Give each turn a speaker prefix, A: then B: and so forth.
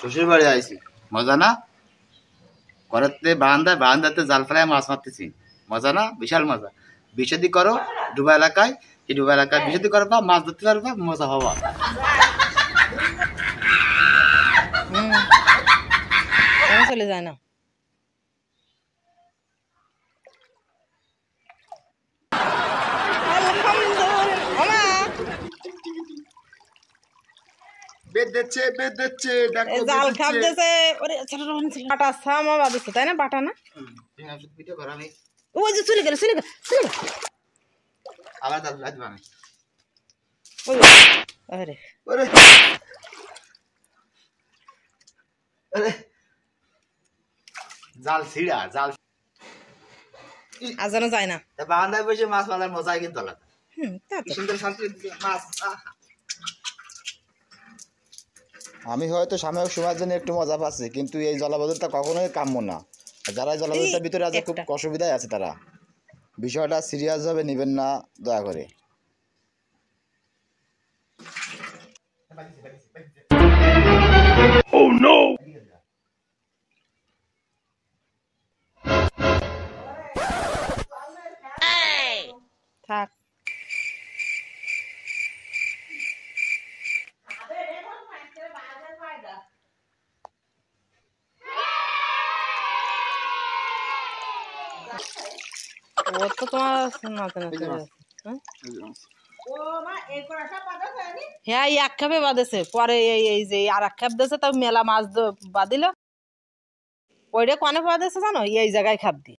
A: শ্বশুর বাড়ি আইছি, মজা না? ঘরেতে বারান্দাতে জাল ফেলায় মাছ মারতেছি, মজা না? বিশাল মজা। বিষাদি করো ডুবা এলাকায়, এই ডুবা এলাকায় বিষাদি করবা, মাছ ধরতে পারবা, মজা হওয়া।
B: চলে যায় না। জাল খাপ দিয়েছে বাটা সামা বাদিচ্ছে, তাই না? বাটা না, ওই যে চলে গেল
A: আবার জাল ছিড়া, জাল
B: আজানো যায় না।
A: বারান্দায় বসে মাছ মারার মজাই কিন্তু আলাদা। সুন্দর মাছ।
C: আমি হয়তো সাময়িক সময়ের জন্য একটু মজা পাচ্ছি, কিন্তু এই জলাবদ্ধতা কখনোই কাম্য না। যারা এই জলাবদ্ধতার ভিতরে আছে খুব অসুবিধায় আছে, তারা বিষয়টা সিরিয়াসভাবে নেবেন না দয়া করে।
D: Oh no!
B: থাক ও তো তোমার নাতে নাতে হ্যাঁ, এক খাপে বাঁধেছে, পরে এই যে আর এক খাপ দিয়েছে, তাও মেলা মাছ বাঁধিল। ওইটা কনে বাঁধেছে জানো? এই জায়গায় খাপ দি